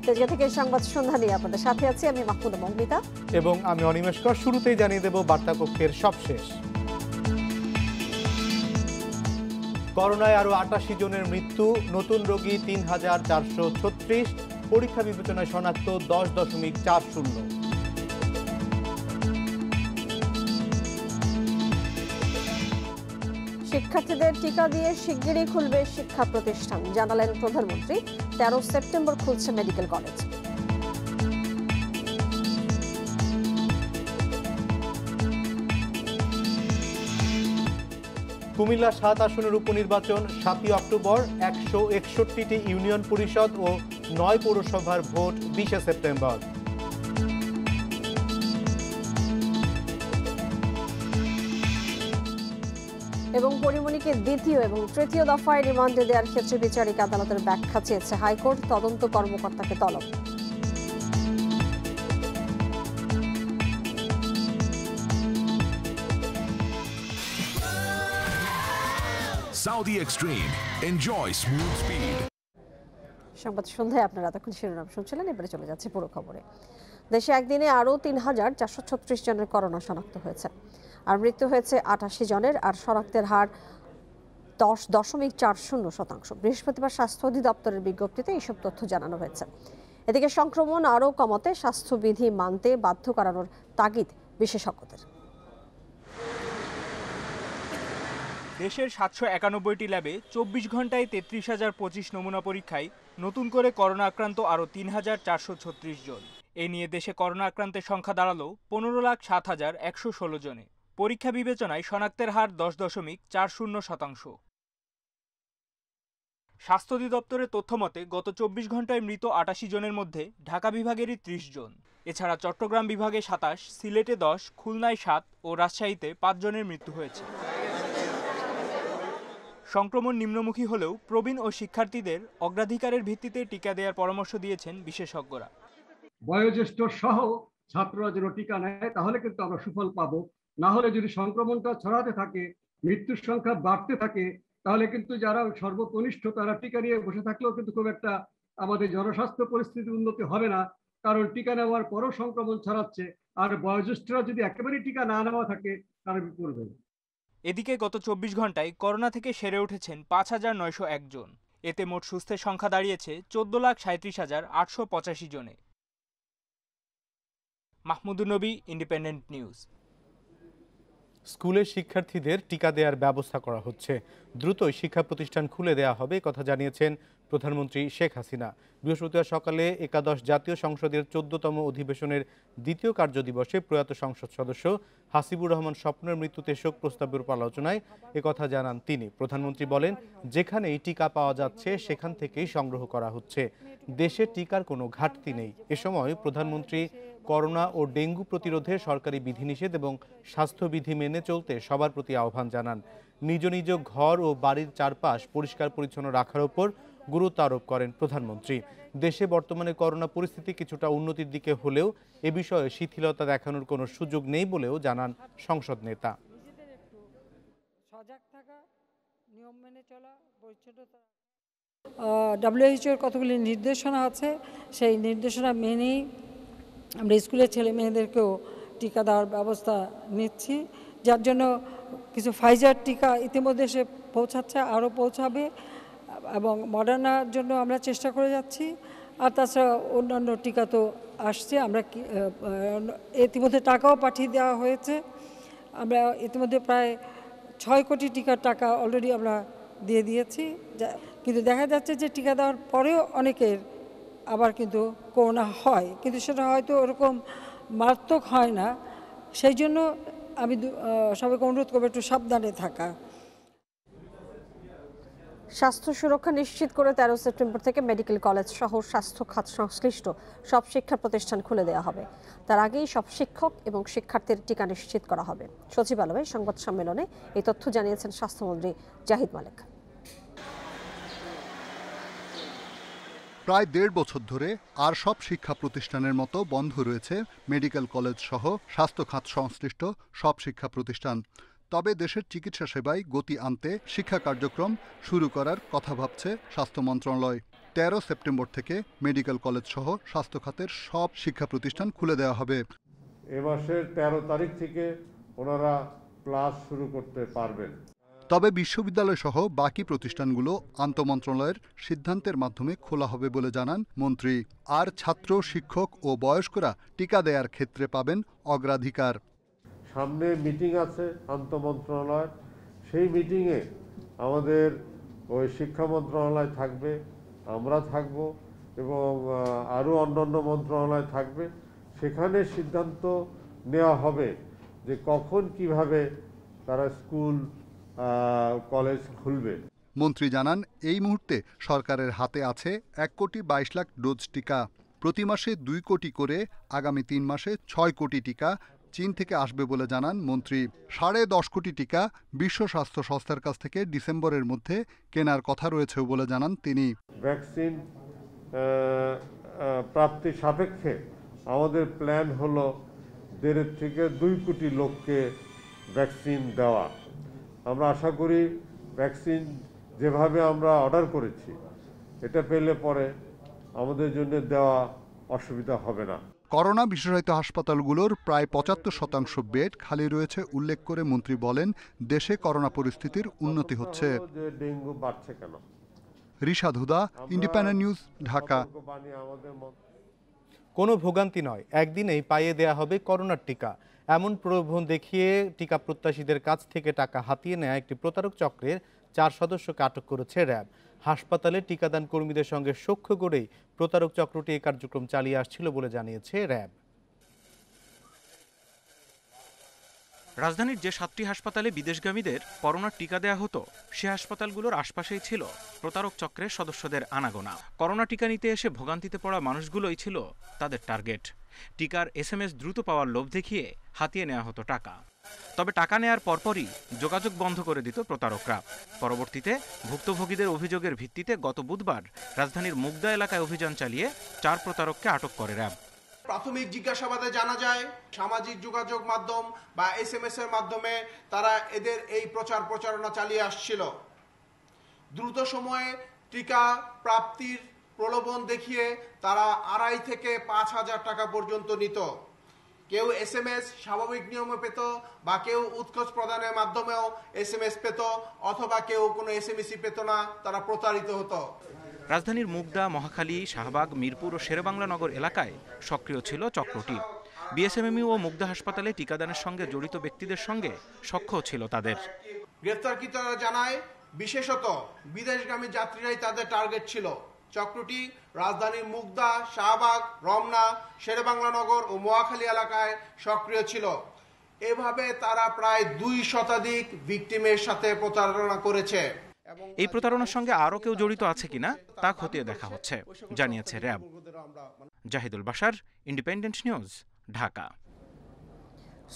তেজগাঁ থেকে সংবাদ সন্ধ্যা নিয়ে আপনাদের সাথে আছি আমি মাহমুদা মৌমিতা এবং আমি অনিমেষকর। শুরুতেই জানিয়ে দেব বার্তা কক্ষের সবশেষ। করোনায় আরো ৮৮ জনের মৃত্যু, নতুন রোগী ৩,৪৩৬, পরীক্ষা বিবেচনায় শনাক্ত 10.40। শিক্ষার্থীদের টিকা দিয়ে শিগগিরই খুলবে শিক্ষা প্রতিষ্ঠান, জানালেন প্রধানমন্ত্রী। 13 সেপ্টেম্বর খুলছে মেডিকেল কলেজ। কুমিল্লা ৭ আসনের উপনির্বাচন ৭ই অক্টোবর। ১৬১টি ইউনিয়ন পরিষদ ও ৯ পৌরসভার ভোট ২০ সেপ্টেম্বর। এবং পরিমণিকে দ্বিতীয় এবং তৃতীয় দফায় রিমান্ডে দেওয়ার ক্ষেত্রে বিচারিক আদালতের ব্যাখ্যা চেয়েছে হাইকোর্ট, তদন্ত কর্মকর্তাকে তলব। Saudi Extreme. Enjoy smooth speed. সংবাদ সন্ধ্যায় আপনারা এতক্ষণ শিরোনাম শুনছিলেন, এবারে চলে যাচ্ছে পুরো খবরে। দেশে একদিনে আরও ৩,৪৩৬ জনের করোনা শনাক্ত হয়েছে, আর মৃত্যু হয়েছে ৮৮ জনের, আর শনাক্তের হার 10.40%। বৃহস্পতিবার স্বাস্থ্য অধিদপ্তরের বিজ্ঞপ্তিতে এইসব তথ্য জানানো হয়েছে। এদিকে সংক্রমণ আরও কমাতে স্বাস্থ্যবিধি মানতে বাধ্য করানোর তাগিদ বিশেষজ্ঞদের। দেশের ৭৯১টি ল্যাবে ২৪ ঘন্টায় ৩৩,০২৫ নমুনা পরীক্ষায় নতুন করে করোনা আক্রান্ত আরও ৩,৪৩৬ জন। এ নিয়ে দেশে করোনা আক্রান্তের সংখ্যা দাঁড়ালো ১৫,০৭,১১৬ জনে। পরীক্ষা বিবেচনায় শনাক্তের হার 10.40%। স্বাস্থ্য অধিদপ্তরের তথ্য মতে গত ২৪ ঘন্টায় মৃত ৮৮ জনের মধ্যে ঢাকা বিভাগেরই ৩০ জন। এছাড়া চট্টগ্রাম বিভাগে ২৭, সিলেটে ১০, খুলনায় ৭ ও রাজশাহীতে ৫ জনের মৃত্যু হয়েছে। সংক্রমণ নিম্নমুখী হলেও প্রবীণ ও শিক্ষার্থীদের অগ্রাধিকারের ভিত্তিতে টিকা দেওয়ার পরামর্শ দিয়েছেন বিশেষজ্ঞরা। বয়োজ্যেষ্ঠ সহ ছাত্ররা যেন টিকা নেয়, তাহলে কিন্তু আমরা সুফল পাবো। না হলে যদি সংক্রমণটা ছড়াতে থাকে, মৃত্যুর সংখ্যা বাড়তে থাকে, তাহলে কিন্তু যারা সর্বকনিষ্ঠ তারা টিকা নিয়ে বসে থাকলেও কিন্তু খুব একটা আমাদের জনস্বাস্থ্য পরিস্থিতি উন্নতি হবে না, কারণ টিকা নেওয়ার পরও সংক্রমণ ছড়াচ্ছে। আর বয়োজ্যেষ্ঠরা যদি একেবারেই টিকা না নেওয়া থাকে তারা কি করবে? এদিকে গত ২৪ ঘন্টায় করোনা থেকে সেরে উঠেছেন ৫,৯০১ জন। এতে মোট সুস্থের সংখ্যা দাঁড়িয়েছে ১৪,৩৭,৮৮৫ জনে। মাহমুদুর নবী, ইন্ডিপেন্ডেন্ট নিউজ। স্কুলের শিক্ষার্থীদের টিকা দেওয়ার ব্যবস্থা করা হচ্ছে, দ্রুতই শিক্ষা প্রতিষ্ঠান খুলে দেওয়া হবে, কথা জানিয়েছেন প্রধানমন্ত্রী শেখ হাসিনা। বৃহস্পতিবার সকালে একাদশ জাতীয় সংসদের ১৪তম অধিবেশনের দ্বিতীয় কার্যদিবসে প্রয়াত সংসদ সদস্য হাসিবুর রহমান স্বপ্নের মৃত্যুতে শোক প্রস্তাবের উপর আলোচনায় একথা জানান তিনি। প্রধানমন্ত্রী বলেন, যেখানেই টিকা পাওয়া যাচ্ছে সেখান থেকেই সংগ্রহ করা হচ্ছে, দেশে টিকার কোনো ঘাটতি নেই। এ সময় প্রধানমন্ত্রী করোনা ও ডেঙ্গু প্রতিরোধে সরকারি বিধিনিষেধ এবং স্বাস্থ্যবিধি মেনে চলতে সবার প্রতি আহ্বান জানান। নিজ নিজ ঘর ও বাড়ির চারপাশ পরিষ্কার পরিচ্ছন্ন রাখার উপর গুরুত্ব আরোপ করেন প্রধানমন্ত্রী। দেশে বর্তমানে করোনা পরিস্থিতি কিছুটা উন্নতির দিকে হলেও এ বিষয়ে শিথিলতা দেখানোর কোনো সুযোগ নেই বলেও জানান সংসদ নেতা। WHO-র কতগুলি নির্দেশনা আছে, সেই নির্দেশনা মেনেই আমরা স্কুলের ছেলে মেয়েদেরকেও টিকা দেওয়ার ব্যবস্থা নিচ্ছি, যার জন্য কিছু ফাইজার টিকা ইতিমধ্যে এসে পৌঁছাচ্ছে, আরও পৌঁছাবে, এবং মডার্নার জন্য আমরা চেষ্টা করে যাচ্ছি। আর তাছাড়া অন্যান্য টিকা তো আসছে, আমরা ইতিমধ্যে টাকাও পাঠিয়ে দেওয়া হয়েছে। আমরা ইতিমধ্যে প্রায় ৬ কোটি টিকার টাকা অলরেডি আমরা দিয়ে দিয়েছি। কিন্তু দেখা যাচ্ছে যে টিকা দেওয়ার পরেও অনেকের আবার কিন্তু করোনা হয়, কিন্তু সেটা হয়তো ওরকম মারাত্মক হয় না। সেই জন্য আমি সবাইকে অনুরোধ করবো একটু সাবধানে থাকা। স্বাস্থ্য সুরক্ষা নিশ্চিত করে 13 সেপ্টেম্বর থেকে মেডিকেল কলেজ সহ স্বাস্থ্য খাত সংশ্লিষ্ট সব শিক্ষা প্রতিষ্ঠান খুলে দেওয়া হবে। তার আগেই সব শিক্ষক এবং শিক্ষার্থীর টিকা নিশ্চিত করা হবে। সচিবালয়ে সংবাদ সম্মেলনে এই তথ্য জানিয়েছেন স্বাস্থ্যমন্ত্রী জাহিদ মালেক। প্রায় ১.৫ বছর ধরে আর সব শিক্ষা প্রতিষ্ঠানের মতো বন্ধ রয়েছে মেডিকেল কলেজ সহ স্বাস্থ্য খাত সংশ্লিষ্ট সব শিক্ষা প্রতিষ্ঠান। তবে দেশের চিকিৎসা সেবায় গতি আনতে শিক্ষা কার্যক্রম শুরু করার কথা ভাবছে স্বাস্থ্য মন্ত্রণালয়। 13 সেপ্টেম্বর থেকে মেডিকেল কলেজ সহ স্বাস্থ্য খাতের সব শিক্ষা প্রতিষ্ঠান খুলে দেওয়া হবে। এ মাসের 13 তারিখ থেকে ওনারা ক্লাস শুরু করতে পারবেন। তবে বিশ্ববিদ্যালয় সহ বাকি প্রতিষ্ঠানগুলো আন্তঃমন্ত্রণালয়ের সিদ্ধান্তের মাধ্যমে খোলা হবে বলে জানান মন্ত্রী। আর ছাত্র, শিক্ষক ও বয়স্করা টিকা দেওয়ার ক্ষেত্রে পাবেন অগ্রাধিকার। সামনে মিটিং আছে আন্তঃমন্ত্রণালয়, সেই মিটিংয়ে আমাদের ওই শিক্ষা মন্ত্রণালয় থাকবে, আমরা থাকব এবং আরও অন্যান্য মন্ত্রণালয় থাকবে। সেখানে সিদ্ধান্ত নেওয়া হবে যে কখন কিভাবে তারা স্কুল কলেজ খুলবে। মন্ত্রী জানান, এই মুহূর্তে সরকারের হাতে আছে 1,22,00,000 ডোজ টিকা। প্রতি মাসে 2 কোটি করে, আগামী 3 মাসে 6 কোটি টিকা চীন থেকে আসবে বলে জানান মন্ত্রী। 10.5 কোটি টিকা বিশ্ব স্বাস্থ্য সংস্থার কাছ থেকে ডিসেম্বরের মধ্যে কেনার কথা রয়েছে বলে জানান তিনি। ভ্যাকসিন প্রাপ্তি সাপেক্ষে আমাদের প্ল্যান হলো 1.5 থেকে 2 কোটি লোককে ভ্যাকসিন দেওয়া। আমরা আশা করি ভ্যাকসিন যেভাবে আমরা অর্ডার করেছি এটা পেলে পরে আমাদের জন্য দেওয়া অসুবিধা হবে না। করোনা বিশেষায়িত হাসপাতালগুলোর প্রায় 75% বেড খালি রয়েছে উল্লেখ করে মন্ত্রী বলেন, দেশে করোনা পরিস্থিতির উন্নতি হচ্ছে। ডেঙ্গু বাড়ছে কেন? রিশাদ হুদা, ইন্ডিপেন্ডেন্ট নিউজ, ঢাকা। কোনো ভোগান্তি নয়, একদিনেই পাইয়ে দেয়া হবে করোনার টিকা, এমন প্রলোভন দেখিয়ে টিকা প্রত্যাশীদের কাছ থেকে টাকা হাতিয়ে নেয়া একটি প্রতারক চক্রের 4 সদস্যকে আটক করেছে র্যাব। হাসপাতালে টিকাদান কর্মীদের সঙ্গে সখ্য গড়েই প্রতারক চক্রটি এই কার্যক্রম চালিয়ে আসছিল বলে জানিয়েছে র্যাব। রাজধানীর যে 7টি হাসপাতালে বিদেশগামীদের করোনার টিকা দেয়া হতো, সে হাসপাতালগুলোর আশপাশেই ছিল প্রতারক চক্রের সদস্যদের আনাগোনা। করোনা টিকা নিতে এসে ভোগান্তিতে পড়া মানুষগুলোই ছিল তাদের টার্গেট। টিকার SMS দ্রুত পাওয়ার লোভ দেখিয়ে হাতিয়ে নেওয়া হতো টাকা। তবে টাকা নেয়ার পরপরই যোগাযোগ বন্ধ করে দিত প্রতারকরা। পরবর্তীতে ভুক্তভোগীদের অভিযোগের ভিত্তিতে গত বুধবার রাজধানীর মুগদা এলাকায় অভিযান চালিয়ে 4 প্রতারককে আটক করে র্যাব। প্রাথমিক জিজ্ঞাসাবাদে জানা যায় সামাজিক যোগাযোগ মাধ্যম বা SMS এর মাধ্যমে তারা এদের এই প্রচারণা চালিয়ে আসছিল। দ্রুত সময়ে টিকা প্রাপ্তির প্রলোভন দেখিয়ে তারা 2.5 থেকে 5,000 টাকা পর্যন্ত নিত। কেউ SMS স্বাভাবিক নিয়মে পেত, বা কেউ উৎকোচ প্রদানের মাধ্যমেও SMS পেত, অথবা কেউ কোনো SMS-ই পেত না, তারা প্রতারিত হতো। রাজধানীর মুগদা, মহাখালী, শাহবাগ, মিরপুর ও শেরেবাংলা নগর এলাকায় সক্রিয় ছিল চক্রটি। বিএসএমএমইউ ও মুগদা হাসপাতালে টিকাদানের সঙ্গে জড়িত ব্যক্তিদের সঙ্গে সখ্য ছিল তাদের। গ্রেফতারকৃতরা জানায় বিশেষত বিদেশগামী যাত্রীরাই তাদের টার্গেট ছিল। চক্রটি রাজধানীর মুগদা, শাহবাগ, রমনা, শেরেবাংলা নগর ও মহাখালী এলাকায় সক্রিয় ছিল। এভাবে তারা প্রায় 2 শতাধিক ভিকটিমের সাথে প্রতারণা করেছে। এই প্রতারণার সঙ্গে আরও কেউ জড়িত আছে কিনা তা খতিয়ে দেখা হচ্ছে, জানিয়েছে র্যাব। Zahidul Bashar, independent news, Dhaka.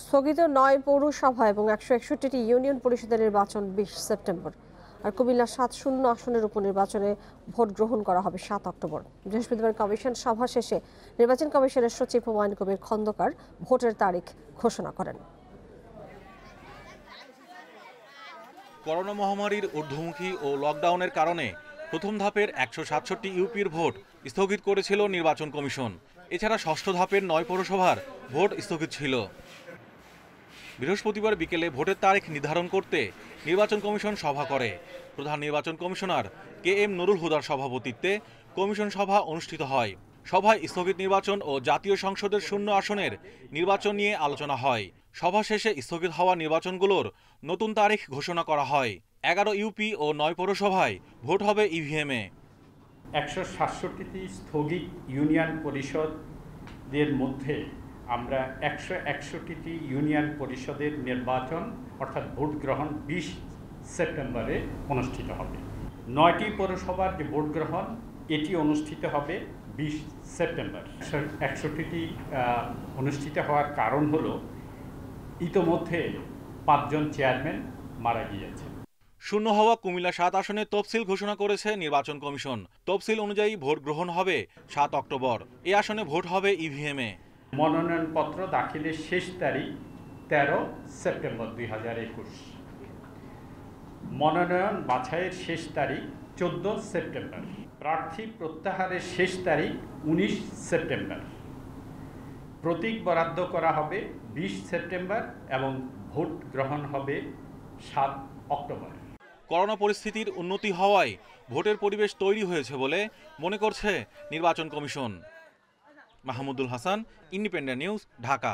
স্থগিত 9 পৌরসভা এবং 161টি ইউনিয়ন পরিষদের নির্বাচন 20 সেপ্টেম্বর। আর কুমিল্লা 7-0 আসনের উপনির্বাচনে ভোট গ্রহণ করা হবে 7 অক্টোবর। বৃহস্পতিবার কমিশন সভা শেষে নির্বাচন কমিশনের সচিব হুমায়ুন কবির খন্দকার ভোটের তারিখ ঘোষণা করেন। করোনা মহামারীর ঊর্ধ্বমুখী ও লকডাউনের কারণে প্রথম ধাপের 167 ইউপির ভোট স্থগিত করেছিল নির্বাচন কমিশন। এছাড়া ষষ্ঠ ধাপের 9 পৌরসভার ভোট স্থগিত ছিল। বৃহস্পতিবার বিকেলে ভোটের তারিখ নির্ধারণ করতে নির্বাচন কমিশন সভা করে। প্রধান নির্বাচন কমিশনার KM নুরুল হুদার সভাপতিত্বে কমিশন সভা অনুষ্ঠিত হয়। সভায় স্থগিত নির্বাচন ও জাতীয় সংসদের 0 আসনের নির্বাচন নিয়ে আলোচনা হয়। সভা শেষে স্থগিত হওয়া নির্বাচনগুলোর নতুন তারিখ ঘোষণা করা হয়। 11 ইউপি ও 9 পৌরসভায় ভোট হবে ইভিএমে। 167টি স্থগিত ইউনিয়ন পরিষদের মধ্যে আমরা 161টি ইউনিয়ন পরিষদের নির্বাচন অর্থাৎ ভোট গ্রহণ 20 সেপ্টেম্বরে অনুষ্ঠিত হবে। 9টি পৌরসভার যে ভোট গ্রহণ এটি অনুষ্ঠিত হবে 20 সেপ্টেম্বর। 161টি অনুষ্ঠিত হওয়ার কারণ হলো ইতোমধ্যে 5 জন চেয়ারম্যান মারা গিয়েছেন। শূন্য হওয়া কুমিল্লা 7 আসনে তফসিল ঘোষণা করেছে নির্বাচন কমিশন। তফসিল অনুযায়ী ভোট গ্রহণ হবে 7 অক্টোবর। এই আসনে ভোট হবে ইভিএমে। মনোনয়নপত্র দাখিলের শেষ তারিখ 13 সেপ্টেম্বর 2021। মনোনয়ন বাছাইয়ের শেষ তারিখ 14 সেপ্টেম্বর। প্রার্থী প্রত্যাহারের শেষ তারিখ 19 সেপ্টেম্বর। প্রতীক বরাদ্দ করা হবে 20 সেপ্টেম্বর এবং ভোট গ্রহণ হবে 7 অক্টোবর। করোনা পরিস্থিতির উন্নতি হওয়ায় ভোটের পরিবেশ তৈরি হয়েছে বলে মনে করছে নির্বাচন commission. Mahmudul Hasan, independent news, Dhaka.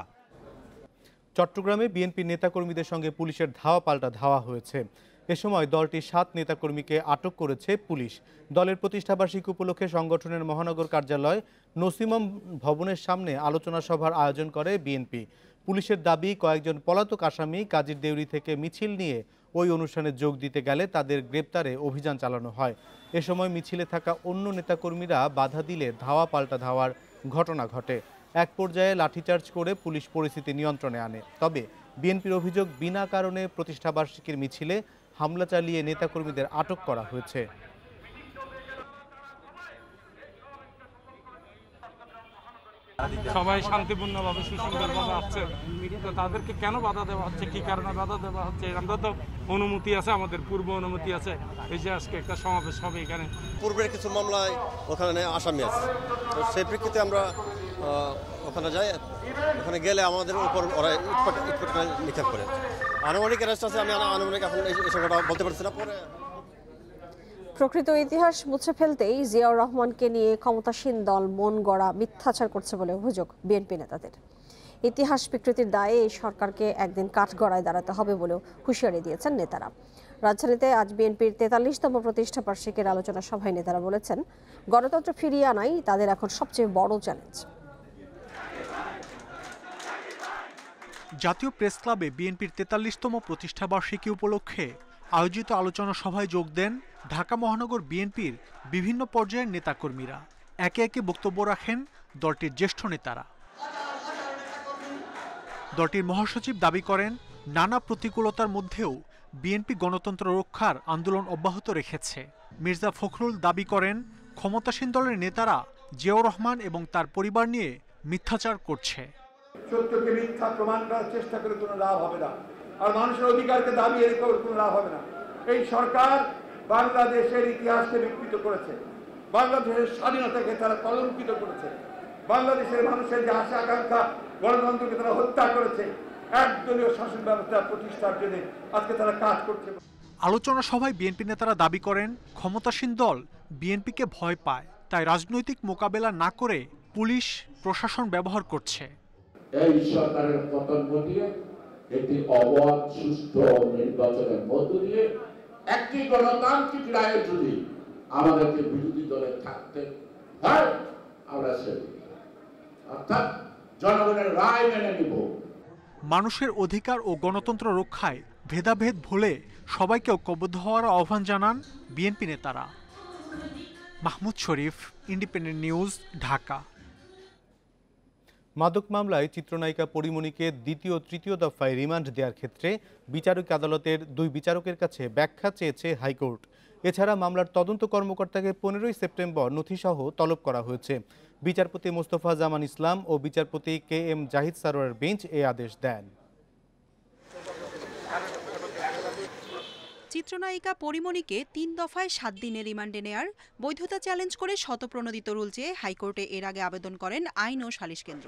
চট্টগ্রামে বিএনপি নেতাকর্মীদের সঙ্গে পুলিশের ধাওয়া পাল্টা ধাওয়া হয়েছে। এ সময় দলটির 7 নেতাকর্মীকে আটক করেছে পুলিশ। দলের প্রতিষ্ঠাবার্ষিকী উপলক্ষে সংগঠনের মহানগর কার্যালয় নসিমম ভবনের সামনে আলোচনা সভার আয়োজন করে বিএনপি। পুলিশের দাবি, কয়েকজন পলাতক আসামি কাজীর দেউরি থেকে মিছিল নিয়ে ওই অনুষ্ঠানে যোগ দিতে গেলে তাদের গ্রেপ্তারে অভিযান চালানো হয়। এ সময় মিছিলে থাকা অন্য নেতাকর্মীরা বাধা দিলে ধাওয়া পাল্টা ধাওয়ার ঘটনা ঘটে। এক পর্যায়ে লাঠিচার্জ করে পুলিশ পরিস্থিতি নিয়ন্ত্রণে আনে। তবে বিএনপির অভিযোগ, বিনা কারণে প্রতিষ্ঠাবার্ষিকীর মিছিলে হামলা চালিয়ে নেতাকর্মীদের আটক করা হয়েছে। সবাই শান্তিপূর্ণভাবে সুশৃঙ্খলভাবে আসছে, তো তাদেরকে কেন বাধা দেওয়া হচ্ছে, কি কারণে বাধা দেওয়া হচ্ছে? আমরা তো অনুমতি আছে, আমাদের পূর্ব অনুমতি আছে। এই যে আজকে একটা সমাবেশ হবে এখানে, পূর্বের কিছু মামলায় ওখানে আসামি আছে, তো সেই প্রেক্ষিতে আমরা ওখানে যাই। ওখানে গেলে আমাদের উপর ওরা ইটপাট নিক্ষেপ করে। আনুমানিক অ্যারেস্ট আছে, আমি আনুমানিক এখন এই সংখ্যাটা বলতে পারছি না। পরে প্রকৃত ইতিহাস মুছে ফেলতেই জিয়াউর রহমানকে নিয়ে ক্ষমতাসীন দল মন গড়া মিথ্যাচার করছে বলে অভিযোগ বিএনপি নেতাদের। ইতিহাস বিকৃতির দায়ে এই সরকারকে একদিন কাঠগড়ায় দাঁড়াতে হবে বলেও হুঁশিয়ারি দিয়েছেন নেতারা। রাজধানীতে আজ বিএনপির 43তম প্রতিষ্ঠা বার্ষিকীর আলোচনা সভায় নেতারা বলেছেন, গণতন্ত্র ফিরিয়ে আনাই তাদের এখন সবচেয়ে বড় চ্যালেঞ্জ। জাতীয় প্রেস ক্লাবে বিএনপির 43তম প্রতিষ্ঠা বার্ষিকী উপলক্ষে আয়োজিত আলোচনা সভায় যোগ দেন ঢাকা মহানগর বিএনপির বিভিন্ন পর্যায়ের নেতাকর্মীরা। একে একে বক্তব্য রাখেন দলটির জ্যেষ্ঠ নেতারা। দলটির মহাসচিব দাবি করেন, নানা প্রতিকূলতার মধ্যেও বিএনপি গণতন্ত্র রক্ষার আন্দোলন অব্যাহত রেখেছে। মির্জা ফখরুল দাবি করেন, ক্ষমতাসীন দলের নেতারা জিয়াউর রহমান এবং তার পরিবার নিয়ে মিথ্যাচার করছে। সত্যকে মিথ্যা প্রমাণ করার চেষ্টা করে কোনো লাভ হবে না, আর মানুষের অধিকারকে দাবিয়ে রেখে কোনো লাভ হবে না। এই সরকার বাংলাদেশের ইতিহাসকে বিকৃত করেছে, বাংলাদেশের স্বাধীনতাকে তারা কলঙ্কিত করেছে, বাংলাদেশের মানুষের যে আশা আকাঙ্ক্ষা গণতন্ত্রকে তারা হত্যা করেছে। একদলীয় শাসন ব্যবস্থা প্রতিষ্ঠার জন্য আজকে তারা কাজ করছে। আলোচনা সভায় বিএনপি নেতারা দাবি করেন, ক্ষমতাসীন দল বিএনপিকে ভয় পায়, তাই রাজনৈতিক মোকাবেলা না করে পুলিশ প্রশাসন ব্যবহার করছে। এই সরকারের পতন ঘটিয়ে একটি অবাধ সুষ্ঠু নির্বাচনের মধ্য দিয়ে একটি গণতান্ত্রিক রায়ে যদি আমাদেরকে বিরোধী দলে থাকতে হয়, আমরা অর্থাৎ জনগণের রায় মেনে নিব। মানুষের অধিকার ও গণতন্ত্র রক্ষায় ভেদাভেদ ভুলে সবাইকে ঐক্যবদ্ধ হওয়ার আহ্বান জানান বিএনপি নেতারা। মাহমুদ শরীফ, ইন্ডিপেন্ডেন্ট নিউজ, ঢাকা। মাদক মামলায় চিত্রনায়িকা পরিমণিকে দ্বিতীয় ও তৃতীয় দফায় রিমান্ড দেওয়ার ক্ষেত্রে বিচারিক আদালতের 2 বিচারকের কাছে ব্যাখ্যা চেয়েছে হাইকোর্ট। এছাড়া মামলার তদন্ত কর্মকর্তাকে 15 সেপ্টেম্বর নথিসহ তলব করা হয়েছে। বিচারপতি মোস্তফা জামান ইসলাম ও বিচারপতি KM জাহিদ সারোয়ারের বেঞ্চ এই আদেশ দেন। চিত্রনায়িকা পরিমণিকে 3 দফায় 7 দিনের রিমান্ডে নেয়ার বৈধতা চ্যালেঞ্জ করে শতপ্রণোদিত রুল চেয়ে হাইকোর্টে এর আগে আবেদন করেন আইন ও সালিশ কেন্দ্র।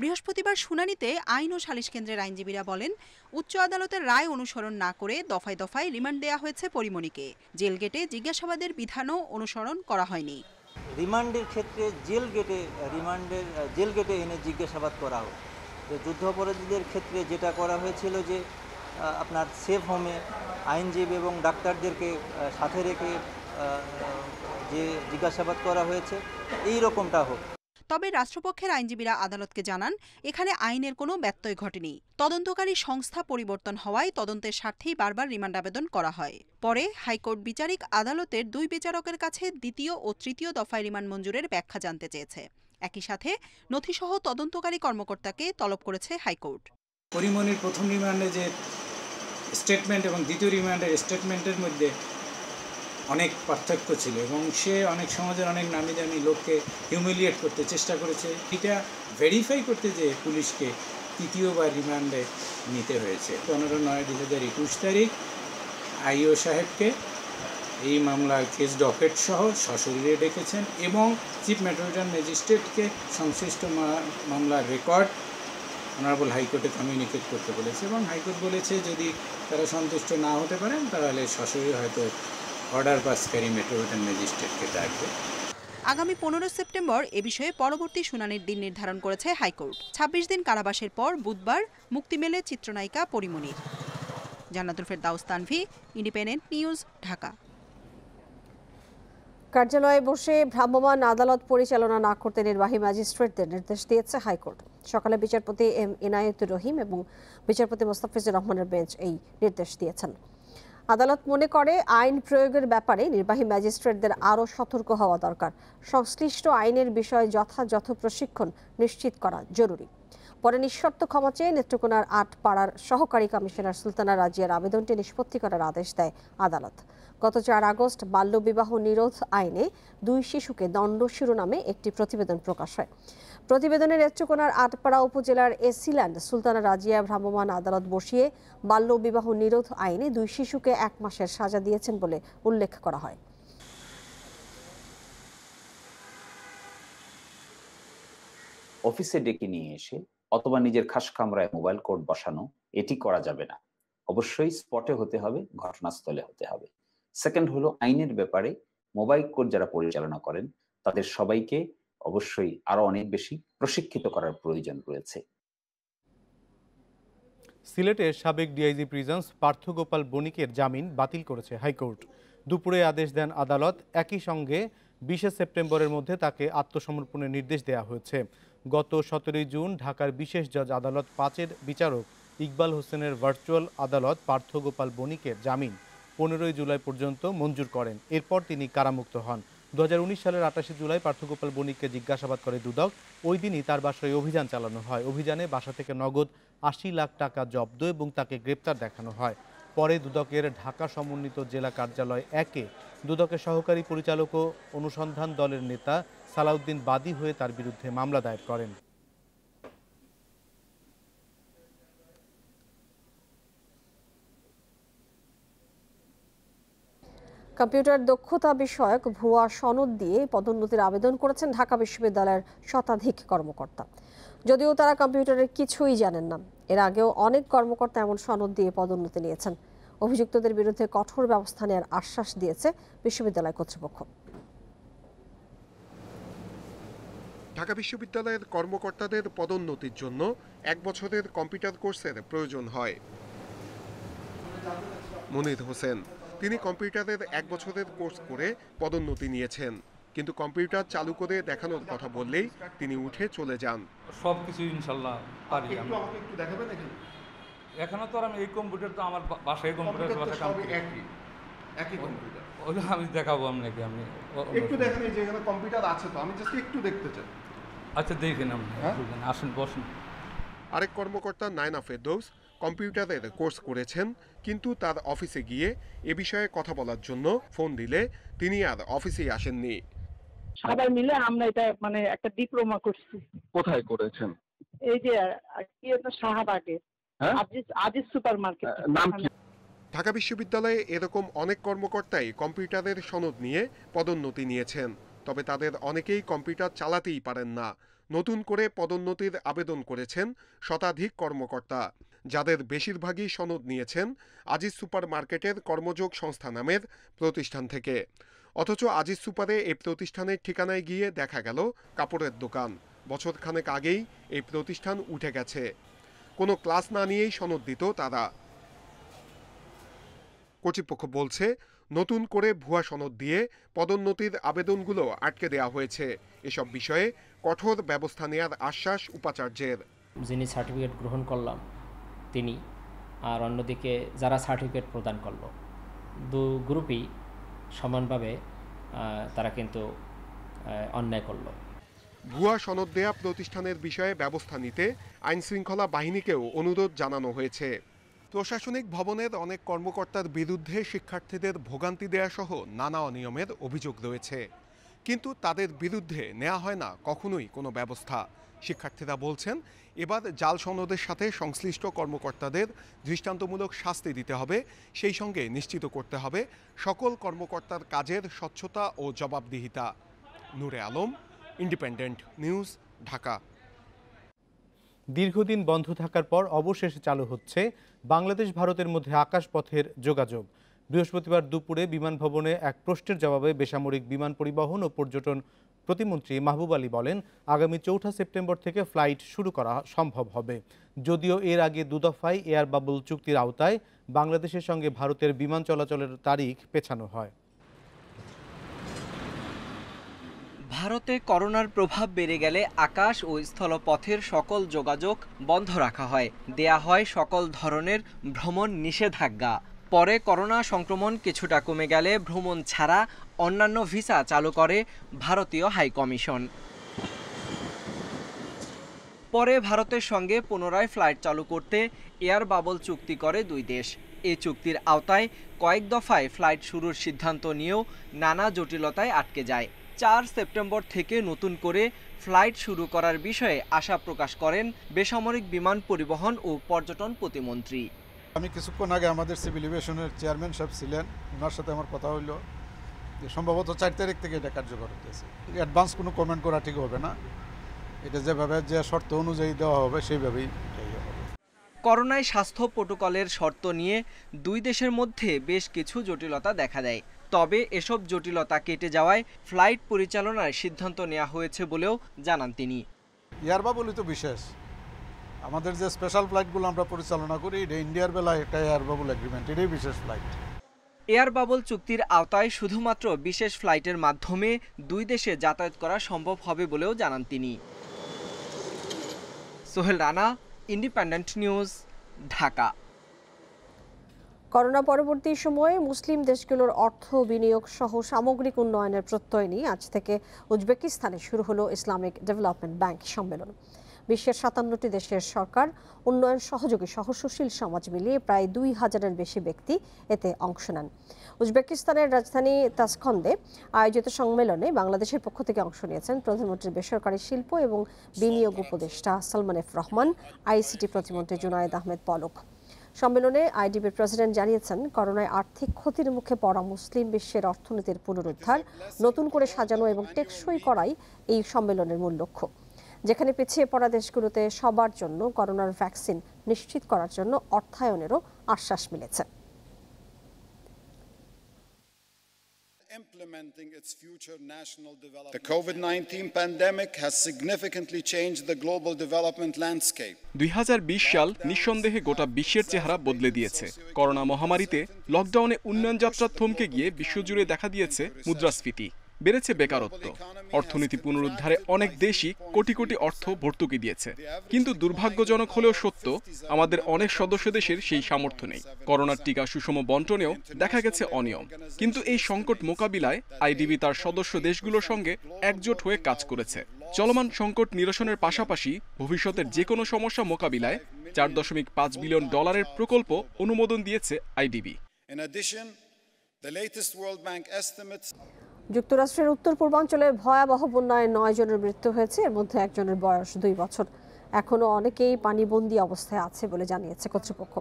বৃহস্পতিবার শুনানিতে আইন ও সালিশ কেন্দ্রের আইনজীবীরা বলেন, উচ্চ আদালতের রায় অনুসরণ না করে দফায় দফায় রিমান্ড দেওয়া হয়েছে পরিমণিকে। জেল গেটে জিজ্ঞাসাবাদের বিধানও অনুসরণ করা হয়নি। রিমান্ডের ক্ষেত্রে জেল গেটে এনে জিজ্ঞাসাবাদ করা হোক। যুদ্ধাপরাধীদের ক্ষেত্রে যেটা করা হয়েছিল যে আপনার সেফ হোমে আইনজীবী এবং ডাক্তারদেরকে সাথে রেখে যে জিজ্ঞাসাবাদ করা হয়েছে, এই রকমটা হোক। তবে রাষ্ট্রপক্ষের আইনজীবীরা আদালতকে জানান, এখানে আইনের কোনো ব্যত্যয় ঘটেনি। তদন্তকারী সংস্থা পরিবর্তন হওয়ায় তদন্তের স্বার্থেই বারবার রিমান্ড আবেদন করা হয়। পরে হাইকোর্ট বিচারিক আদালতের 2 বিচারকের কাছে দ্বিতীয় ও তৃতীয় দফায় রিমান্ড মঞ্জুরের ব্যাখ্যা জানতে চেয়েছে। একই সাথে নথিসহ তদন্তকারী কর্মকর্তাকে তলব করেছে হাইকোর্ট। পরিমণির প্রথম রিমান্ডে যে স্টেটমেন্ট এবং দ্বিতীয় রিমান্ডের স্টেটমেন্টের মধ্যে অনেক পার্থক্য ছিল এবং সে অনেক সমাজের অনেক নামি দামি লোককে হিউমিলিয়েট করতে চেষ্টা করেছে। এটা ভেরিফাই করতে যে পুলিশকে তৃতীয়বার রিমান্ডে নিতে হয়েছে। 15/9/2021 তারিখ আইও সাহেবকে এই মামলার কেস ডকেট সহ সশরীরে ডেকেছেন এবং চিফ মেট্রোপলিটন ম্যাজিস্ট্রেটকে সংশ্লিষ্ট মামলার রেকর্ড অনারেবল হাইকোর্টে কমিউনিকেট করতে বলেছে এবং হাইকোর্ট বলেছে যদি তারা সন্তুষ্ট না হতে পারেন তাহলে সশরীরে হয়তো অর্ডার পাসকারী মেট্রোপলিটন ম্যাজিস্ট্রেটকে ডাকবে। আগামী 15 সেপ্টেম্বর এ বিষয়ে পরবর্তী শুনানির দিন নির্ধারণ করেছে হাইকোর্ট। 26 দিন কারাবাসের পর বুধবার মুক্তি মেলে চিত্রনায়িকা পরিমণির। জান্নাতুল ফেরদাউস তানভি, ইন্ডিপেন্ডেন্ট নিউজ, ঢাকা। কার্যালয়ে বসে ভ্রাম্যমাণ আদালত পরিচালনা না করতে নির্বাহী ম্যাজিস্ট্রেটদের নির্দেশ দিয়েছে হাইকোর্ট। সকালে বিচারপতি এম ইনায়েতুর রহিম এবং বিচারপতি মোস্তাফিজুর রহমানের বেঞ্চ এই নির্দেশ দিয়েছেন। আদালত মনে করে আইন প্রয়োগের ব্যাপারে নির্বাহী ম্যাজিস্ট্রেটদের আরও সতর্ক হওয়া দরকার। সংশ্লিষ্ট আইনের বিষয়ে যথাযথ প্রশিক্ষণ নিশ্চিত করা জরুরি। পরে নিঃশর্ত ক্ষমা চেয়ে নেত্রকোনার ৮ পাড়ার সহকারী কমিশনার সুলতানা রাজিয়ার আবেদনটি নিষ্পত্তি করার আদেশ দেয় আদালত। গত ৪ আগস্ট বাল্যবিবাহ নিরোধ আইনে ২ শিশুকে দণ্ড শিরোনামে একটি প্রতিবেদন প্রকাশ হয়। প্রতিবেদনে নেত্রকোনার ৮ পাড়া উপজেলার এসিল্যান্ড সুলতানা রাজিয়া ভ্রাম্যমাণ আদালত বসিয়ে বাল্যবিবাহ নিরোধ আইনে ২ শিশুকে ১ মাসের সাজা দিয়েছেন বলে উল্লেখ করা হয়। অফিসে ডেকে নিয়ে এসে অথবা নিজের খাস কামরায় মোবাইল কোর্ট বসানো, এটি করা যাবে না। অবশ্যই স্পটে হতে হবে, ঘটনাস্থলে হতে হবে। সেকেন্ড হলো আইনের ব্যাপারে মোবাইল কোর্ট যারা পরিচালনা করেন তাদের সবাইকে অবশ্যই আরো অনেক বেশি প্রশিক্ষিত করার প্রয়োজন রয়েছে। সিলেটের সাবেক ডিআইজি প্রিজন্স পার্থগোপাল বণিকের জামিন বাতিল করেছে হাইকোর্ট। দুপুরে আদেশ দেন আদালত। একই সঙ্গে 20 সেপ্টেম্বরের মধ্যে তাকে আত্মসমর্পণের নির্দেশ দেওয়া হয়েছে। গত 17 জুন ঢাকার বিশেষ জজ আদালত 5-এর বিচারক ইকবাল হোসেনের ভার্চুয়াল আদালত পার্থগোপাল বণিকের জামিন 15 জুলাই পর্যন্ত মঞ্জুর করেন। এরপর তিনি কারামুক্ত হন। 2019 সালের 28 জুলাই পার্থগোপাল বণিককে জিজ্ঞাসাবাদ করে দুদক। ওই দিনই তার বাসায় অভিযান চালানো হয়। অভিযানে বাসা থেকে নগদ 80 লাখ টাকা জব্দ এবং তাকে গ্রেপ্তার দেখানো হয়। পরে দুদকের ঢাকা সমন্বিত জেলা কার্যালয় 1-এ দুদকের সহকারী পরিচালক ও অনুসন্ধান দলের নেতা সালাউদ্দিন বাদী হয়ে তার বিরুদ্ধে মামলা দায়ের করেন। কম্পিউটার দক্ষতা বিষয়ক ভুয়া সনদ দিয়ে পদোন্নতির আবেদন করেছেন ঢাকা বিশ্ববিদ্যালয়ের শতাধিক কর্মকর্তা। যদিও তারা কম্পিউটারের কিছুই জানেন না। এর আগেও অনেক কর্মকর্তা এমন সনদ দিয়ে পদোন্নতি নিয়েছেন। অভিযুক্তদের বিরুদ্ধে কঠোর ব্যবস্থা নেওয়ার আশ্বাস দিয়েছে বিশ্ববিদ্যালয় কর্তৃপক্ষ। ঢাকা বিশ্ববিদ্যালয়ের কর্মকর্তাদের পদোন্নতির জন্য 1 বছরের কম্পিউটার কোর্সের প্রয়োজন হয়। মনির হোসেন, তিনি কম্পিউটারের 1 বছরের কোর্স করে পদোন্নতি নিয়েছেন, কিন্তু কম্পিউটার চালু করে দেখানোর কথা বললেই তিনি উঠে চলে যান। সবকিছু ইনশাআল্লাহ পারি। আমাকে একটু দেখাবেন নাকি? এখনো তো আমি এই কম্পিউটার তো আমার বাসায় কম্পিউটার একই কম্পিউটার ওটা আমি দেখাবো আপনাকে। আমি একটু দেখেন, এই যে এখানে কম্পিউটার আছে তো, আমি জাস্ট একটু দেখতে চাই। আচ্ছা দেখেন, আপনি আসেন, বসেন। আরেক কর্মকর্তা নায়না ফেরদৌস কম্পিউটারের কোর্স করেছেন, কিন্তু তার অফিসে গিয়ে এ বিষয়ে কথা বলার জন্য ফোন দিলে তিনি আর অফিসেই আসেননি। সবাই মিলে আমরা এটা মানে একটা ডিপ্লোমা করছি। কোথায় করেছেন? এই যে কি এটা শাহবাগে, আজিজ সুপার মার্কেট। নাম কি? ঢাকা বিশ্ববিদ্যালয়ে এরকম অনেক কর্মকর্তাই কম্পিউটারের সনদ নিয়ে পদোন্নতি নিয়েছেন, তবে তাদের অনেকেই কম্পিউটার চালাতেই পারেন না। নতুন করে পদোন্নতির আবেদন করেছেন শতাধিক কর্মকর্তা, যাদের বেশিরভাগই সনদ নিয়েছেন আজিজ সুপার মার্কেটের কর্মযোগ সংস্থা নামের প্রতিষ্ঠান থেকে। অথচ আজিজ সুপারে এই প্রতিষ্ঠানের ঠিকানায় গিয়ে দেখা গেল কাপড়ের দোকান। বছরখানেক আগেই এই প্রতিষ্ঠান উঠে গেছে। কোনো ক্লাস না নিয়েই সনদ দিত তারা। কর্তৃপক্ষ বলছে নতুন করে ভুয়া সনদ দিয়ে পদোন্নতির আবেদনগুলো আটকে দেওয়া হয়েছে। এসব বিষয়ে কঠোর ব্যবস্থা নেওয়ার আশ্বাস উপাচার্যের। যিনি সার্টিফিকেট গ্রহণ করলাম তিনি, আর অন্যদিকে যারা সার্টিফিকেট প্রদান করলো, দু গ্রুপই সমানভাবে তারা কিন্তু অন্যায় করলো। ভুয়া সনদ দেয়া প্রতিষ্ঠানের বিষয়ে ব্যবস্থা নিতে আইনশৃঙ্খলা বাহিনীকেও অনুরোধ জানানো হয়েছে। প্রশাসনিক ভবনের অনেক কর্মকর্তার বিরুদ্ধে শিক্ষার্থীদের ভোগান্তি দেয়া সহ নানা অনিয়মের অভিযোগ রয়েছে, কিন্তু তাদের বিরুদ্ধে নেওয়া হয় না কখনোই কোনো ব্যবস্থা। শিক্ষার্থীরা বলছেন, এবার জাল সনদের সাথে সংশ্লিষ্ট কর্মকর্তাদের দৃষ্টান্তমূলক শাস্তি দিতে হবে, সেই সঙ্গে নিশ্চিত করতে হবে সকল কর্মকর্তার কাজের স্বচ্ছতা ও জবাবদিহিতা। নূরে আলম, ইন্ডিপেন্ডেন্ট নিউজ, ঢাকা। দীর্ঘদিন বন্ধ থাকার পর অবশেষে চালু হচ্ছে বাংলাদেশ ভারতের মধ্যে আকাশপথের যোগাযোগ। বৃহস্পতিবার দুপুরে বিমান ভবনে এক প্রশ্নের জবাবে বেসামরিক বিমান পরিবহন ও পর্যটন প্রতিমন্ত্রী মাহবুব আলী বলেন, আগামী ৪ সেপ্টেম্বর থেকে ফ্লাইট শুরু করা সম্ভব হবে। যদিও এর আগে দুদফায় এয়ার বাবল চুক্তির আওতায় বাংলাদেশের সঙ্গে ভারতের বিমান চলাচলের তারিখ পেছানো হয়। ভারতে করোনার প্রভাব বেড়ে গেলে আকাশ ও স্থলপথের সকল যোগাযোগ বন্ধ রাখা হয়, দেয়া হয় সকল ধরনের ভ্রমণ নিষেধাজ্ঞা। পরে করোনা সংক্রমণ কিছুটা কমে গেলে ভ্রমণ ছাড়া অন্যান্য ভিসা চালু করে ভারতীয় হাইকমিশন। পরে ভারতের সঙ্গে পুনরায় ফ্লাইট চালু করতে এয়ার বাবল চুক্তি করে দুই দেশ। এই চুক্তির আওতায় কয়েক দফায় ফ্লাইট শুরুর সিদ্ধান্ত নিয়েও নানা জটিলতায় আটকে যায়। ৪ সেপ্টেম্বর থেকে নতুন করে ফ্লাইট শুরু করার বিষয়ে আশা প্রকাশ করেন বেসামরিক বিমান পরিবহন ও পর্যটন প্রতিমন্ত্রী। আমি কিছুক্ষণ আগে আমাদের সিভিল এভিয়েশনের চেয়ারম্যান সাহেব ছিলেন, ওনার সাথে আমার কথা হইল যে সম্ভবত ৪ তারিখ থেকে এটা কার্যকর হতেছে। অ্যাডভান্স কোনো কমেন্ট করা ঠিক হবে না, এটা যেভাবে যে শর্ত অনুযায়ী দেওয়া হবে সেইভাবেই এটাই হবে। করোনায় স্বাস্থ্য প্রোটোকলের শর্ত নিয়ে দুই দেশের মধ্যে বেশ কিছু জটিলতা দেখা দেয়। তবে এসব জটিলতা কেটে যাওয়ায় ফ্লাইট পরিচালনার সিদ্ধান্ত নেওয়া হয়েছে বলেও জানান তিনি। এয়ার বাবলই তো বিশেষ, আমাদের যে স্পেশাল ফ্লাইটগুলো আমরা পরিচালনা করি এটা ইন্ডিয়ার বেলায় একটা এয়ার বাবল এগ্রিমেন্ট, এটাই বিশেষ ফ্লাইট। এয়ার বাবল চুক্তির আওতায় শুধুমাত্র বিশেষ ফ্লাইটের মাধ্যমে দুই দেশে যাতায়াত করা সম্ভব হবে বলেও জানান তিনি। Sohel Rana, independent news, Dhaka. Corona পরবর্তী সময়ে মুসলিম দেশগুলোর অর্থ বিনিয়োগ সহ সামগ্রিক উন্নয়নের প্রত্যয় নিয়ে আজ থেকে উজবেকিস্তানে শুরু হলো ইসলামিক ডেভেলপমেন্ট ব্যাংক সম্মেলন। বিশ্বের ৫৭টি দেশের সরকার, উন্নয়ন সহযোগী সহ সুশীল সমাজ মিলিয়ে প্রায় ২,০০০-এর বেশি ব্যক্তি এতে অংশ নেন। উজবেকিস্তানের রাজধানী তাশখন্দে আয়োজিত সম্মেলনে বাংলাদেশের পক্ষ থেকে অংশ নিয়েছেন প্রধানমন্ত্রীর বেসরকারি শিল্প এবং বিনিয়োগ উপদেষ্টা সালমান এফ রহমান, আইসিটি প্রতিমন্ত্রী জুনায়েদ আহমেদ পলক। সম্মেলনে আইডিবির প্রেসিডেন্ট জানিয়েছেন, করোনায় আর্থিক ক্ষতির মুখে পড়া মুসলিম বিশ্বের অর্থনীতির পুনরুদ্ধার, নতুন করে সাজানো এবং টেকসই করাই এই সম্মেলনের মূল লক্ষ্য। যেখানে পিছিয়ে পড়া দেশগুলোতে সবার জন্য করোনার ভ্যাকসিন নিশ্চিত করার জন্য অর্থায়নেরও আশ্বাস মিলেছে। Implementing its future national development. The COVID-19 pandemic has significantly changed the global development landscape. 2020 সাল নিঃসন্দেহে গোটা বিশ্বের চেহারা বদলে দিয়েছে। করোনা মহামারীতে লকডাউনে উন্নয়ন যাত্রা থমকে গিয়ে বিশ্বজুড়ে দেখা দিয়েছে মুদ্রাস্ফীতি, বেড়েছে বেকারত্ব। অর্থনীতি পুনরুদ্ধারে অনেক দেশই কোটি কোটি অর্থ ভর্তুকি দিয়েছে, কিন্তু দুর্ভাগ্যজনক হলেও সত্য, আমাদের অনেক সদস্য দেশের সেই সামর্থ্য নেই। করোনার টিকা সুষম বন্টনেও দেখা গেছে অনিয়ম। কিন্তু এই সংকট মোকাবিলায় আইডিবি তার সদস্য দেশগুলোর সঙ্গে একজোট হয়ে কাজ করেছে। চলমান সংকট নিরসনের পাশাপাশি ভবিষ্যতের যে কোনো সমস্যা মোকাবিলায় $4.5 বিলিয়ন প্রকল্প অনুমোদন দিয়েছে আইডিবি। যুক্তরাষ্ট্রের উত্তর পূর্বাঞ্চলে ভয়াবহ বন্যায় 9 জনের মৃত্যু হয়েছে, এর মধ্যে একজনের বয়স 2 বছর। এখনও অনেকেই পানিবন্দী অবস্থায় আছে বলে জানিয়েছে কর্তৃপক্ষ।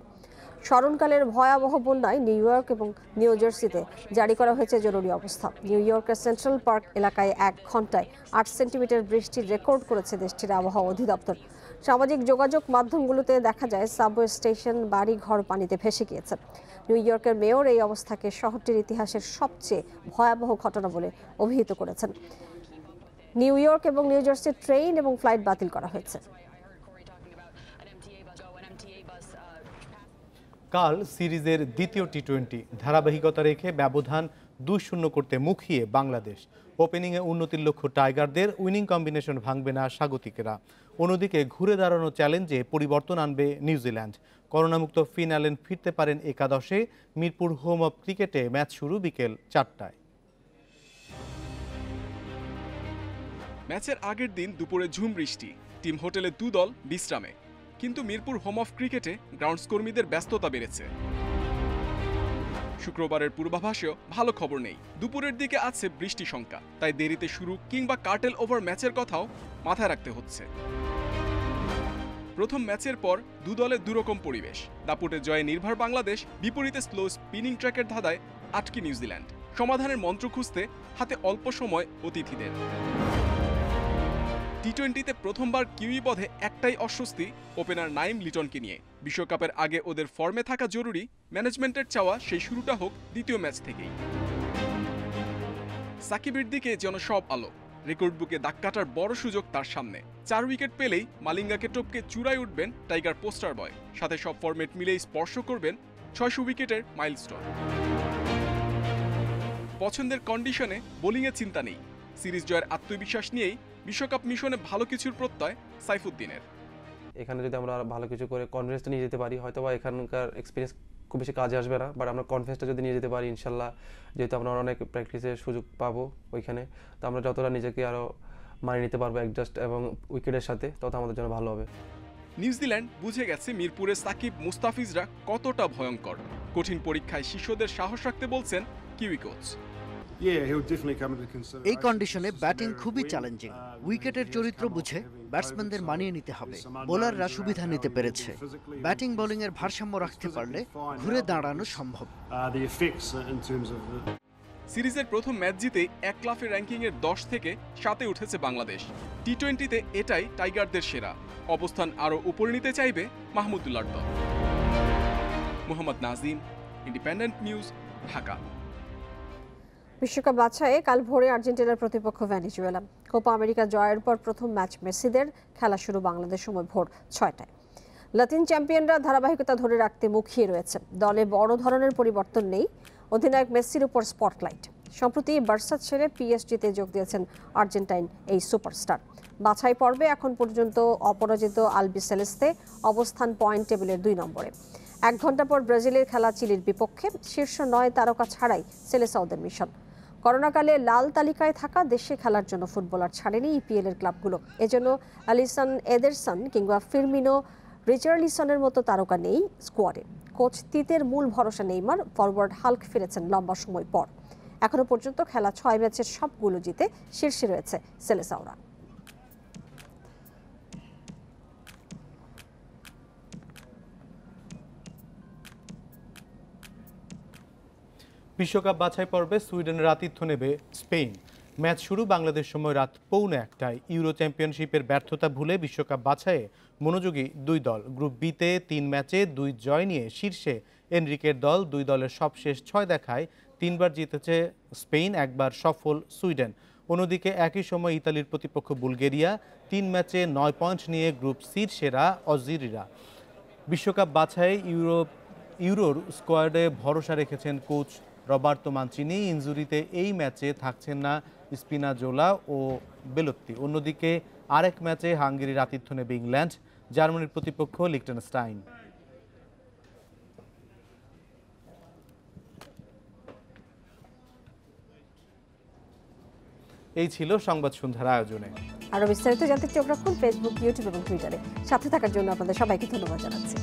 স্মরণকালের ভয়াবহ বন্যায় নিউ ইয়র্ক এবং নিউ জার্সিতে জারি করা হয়েছে জরুরি অবস্থা। নিউ ইয়র্কের সেন্ট্রাল পার্ক এলাকায় 1 ঘন্টায় 8 সেন্টিমিটার বৃষ্টি রেকর্ড করেছে দেশটির আবহাওয়া অধিদপ্তর। সামাজিক যোগাযোগ মাধ্যমগুলোতে দেখা যায় সাবওয়ে স্টেশন, বাড়ি ঘর পানিতে ভেসে গিয়েছে। নিউ ইয়র্কের মেয়র এই অবস্থাকে শহরটির ইতিহাসের সবচেয়ে ভয়াবহ ঘটনা বলে অভিহিত করেছেন। নিউ ইয়র্ক এবং নিউ জার্সির ট্রেন এবং ফ্লাইট বাতিল করা হয়েছে। কাল সিরিজের দ্বিতীয় টি-20 ধারাবাহিকতা রেখে ব্যবধান 2-0 করতে মুখিয়ে বাংলাদেশ। ওপেনিংয়ে উন্নতির লক্ষ্য টাইগারদের, উইনিং কম্বিনেশন ভাঙবে না স্বাগতিকেরা। অন্যদিকে ঘুরে দাঁড়ানো চ্যালেঞ্জে পরিবর্তন আনবে নিউজিল্যান্ড। করোনামুক্ত ফিন অ্যালেন ফিরতে পারেন একাদশে। মিরপুর হোম অফ ক্রিকেটে ম্যাচ শুরু বিকেল 4টায়। ম্যাচের আগের দিন দুপুরে ঝুম বৃষ্টি, টিম হোটেলে 2 দল বিশ্রামে। কিন্তু মিরপুর হোম অফ ক্রিকেটে গ্রাউন্ডস কর্মীদের ব্যস্ততা বেড়েছে। শুক্রবারের পূর্বাভাসেও ভালো খবর নেই, দুপুরের দিকে আছে বৃষ্টি শঙ্কা। তাই দেরিতে শুরু কিংবা কার্টেল ওভার ম্যাচের কথাও মাথায় রাখতে হচ্ছে। প্রথম ম্যাচের পর দু দলের দুরকম পরিবেশ। দাপুটে জয়ে নির্ভর বাংলাদেশ, বিপরীতে স্লো স্পিনিং ট্র্যাকের ধাঁধায় আটকে নিউজিল্যান্ড। সমাধানের মন্ত্র খুঁজতে হাতে অল্প সময় অতিথিদের। টি-20তে প্রথমবার কিউই পথে একটাই অস্বস্তি ওপেনার নাইম লিটনকে নিয়ে। বিশ্বকাপের আগে ওদের ফর্মে থাকা জরুরি, ম্যানেজমেন্টের চাওয়া সেই শুরুটা হোক দ্বিতীয় ম্যাচ থেকেই। সাকিবের দিকে যেন সব আলো, রেকর্ড বুকে দাগ কাটার বড় সুযোগ তার সামনে। 4 উইকেট পেলেই মালিঙ্গাকে টপকে চূড়ায় উঠবেন টাইগার পোস্টার বয়, সাথে সব ফরম্যাট মিলেই স্পর্শ করবেন 600 উইকেটের মাইলস্টোন। পছন্দের কন্ডিশনে বোলিংয়ে চিন্তা নেই, সিরিজ জয়ের আত্মবিশ্বাস নিয়েই বিশ্বকাপ মিশনে ভালো কিছুর প্রত্যয় সাইফুদ্দিনের। এখানে যদি আমরা ভালো কিছু করে কনফিডেন্সটা নিয়ে যেতে পারি, হয়তো বা এখানকার এক্সপিরিয়েন্স খুব বেশি কাজে আসবে না, বাট আমরা কনফিডেন্সটা যদি নিয়ে যেতে পারি ইনশাল্লাহ, যেহেতু আমরা অনেক প্র্যাকটিসের সুযোগ পাবো ওইখানে, তো আমরা যতটা নিজেকে আরও মানিয়ে নিতে পারবো অ্যাডজাস্ট এবং উইকেটের সাথে, তত আমাদের জন্য ভালো হবে। নিউজিল্যান্ড বুঝে গেছে মিরপুরে সাকিব মুস্তাফিজরা কতটা ভয়ঙ্কর। কঠিন পরীক্ষায় শিষ্যদের সাহস রাখতে বলছেন কিউই কোচ। এই কন্ডিশনে ব্যাটিং খুবই চ্যালেঞ্জিং। উইকেটের চরিত্র বুঝে ব্যাটসম্যানদের মানিয়ে নিতে হবে। বোলাররা সুবিধা নিতে পেরেছে, ব্যাটিং বোলিং এর ভারসাম্য রাখতে পারলে ঘুরে দাঁড়ানো সম্ভব। সিরিজের প্রথম ম্যাচ জিতেই একলাফে র্যাঙ্কিংয়ের 10 থেকে 7-এ উঠেছে বাংলাদেশ। টি-20তে এটাই টাইগারদের সেরা অবস্থান। আরও উপরে নিতে চাইবে মাহমুদুল্লাহর দল। Mohammad Nazim, independent news, Dhaka. বিশ্বকাপ বাছাইয়ে কাল ভোরে আর্জেন্টিনার প্রতিপক্ষ ভেনেজুয়েলা। কোপা আমেরিকা জয়ের পর প্রথম ম্যাচ মেসিদের। খেলা শুরু বাংলাদেশ সময় ভোর 6টায়। লাতিন চ্যাম্পিয়নরা ধারাবাহিকতা ধরে রাখতে মুখিয়ে রয়েছে। দলে বড় ধরনের পরিবর্তন নেই, অধিনায়ক মেসির উপর স্পটলাইট। সম্প্রতি বার্সা ছেড়ে পিএসজিতে যোগ দিয়েছেন আর্জেন্টাইন এই সুপারস্টার। বাছাই পর্বে এখন পর্যন্ত অপরাজিত আলবিসেলেস্তে অবস্থান পয়েন্ট টেবিলের 2 নম্বরে। 1 ঘন্টা পর ব্রাজিলের খেলা চিলির বিপক্ষে। শীর্ষ 9 তারকা ছাড়াই সেলেসাওদের মিশন। করোনাকালে লাল তালিকায় থাকা দেশে খেলার জন্য ফুটবলার ছাড়েনি ইপিএল এর ক্লাবগুলো। এজন্য অ্যালিসন এডারসন কিংবা ফিরমিনো রিচার্লিসনের মতো তারকা নেই স্কোয়াডে। কোচ তিতের মূল ভরসা নেইমার। ফরওয়ার্ড হাল্ক ফিরেছেন লম্বা সময় পর। এখনো পর্যন্ত খেলা 6 ম্যাচের সবগুলো জিতে শীর্ষে রয়েছে সেলেসাওরা। বিশ্বকাপ বাছাই পর্বে সুইডেনের আতিথ্য নেবে স্পেন। ম্যাচ শুরু বাংলাদেশ সময় রাত 1:45। ইউরো চ্যাম্পিয়নশিপের ব্যর্থতা ভুলে বিশ্বকাপ বাছাইয়ে মনোযোগী 2 দল। গ্রুপ বিতে 3 ম্যাচে 2 জয় নিয়ে শীর্ষে এনরিকের দল। 2 দলের সবশেষ 6 দেখায় 3বার জিতেছে স্পেন, 1বার সফল সুইডেন। অন্যদিকে একই সময় ইতালির প্রতিপক্ষ বুলগেরিয়া। 3 ম্যাচে 9 পয়েন্ট নিয়ে গ্রুপ সির সেরা অজিরিরা। বিশ্বকাপ বাছাই ইউরোর স্কোয়াডে ভরসা রেখেছেন কোচ রবার্তো মানচিনি। ইনজুরিতে এই ম্যাচে থাকছেন না স্পিনাজোলা ও বেলোত্তি। অন্যদিকে আরেক ম্যাচে হাঙ্গেরির আতিথ্য নেবে ইংল্যান্ড। জার্মানির প্রতিপক্ষ লিখটেনস্টাইন। এই ছিল সংবাদ সন্ধ্যার আয়োজনে। আরো বিস্তারিত জানতে চোখ রাখুন ফেসবুক, ইউটিউব এবং টুইটারে। সাথে থাকার জন্য আপনাদের সবাইকে ধন্যবাদ জানাচ্ছি।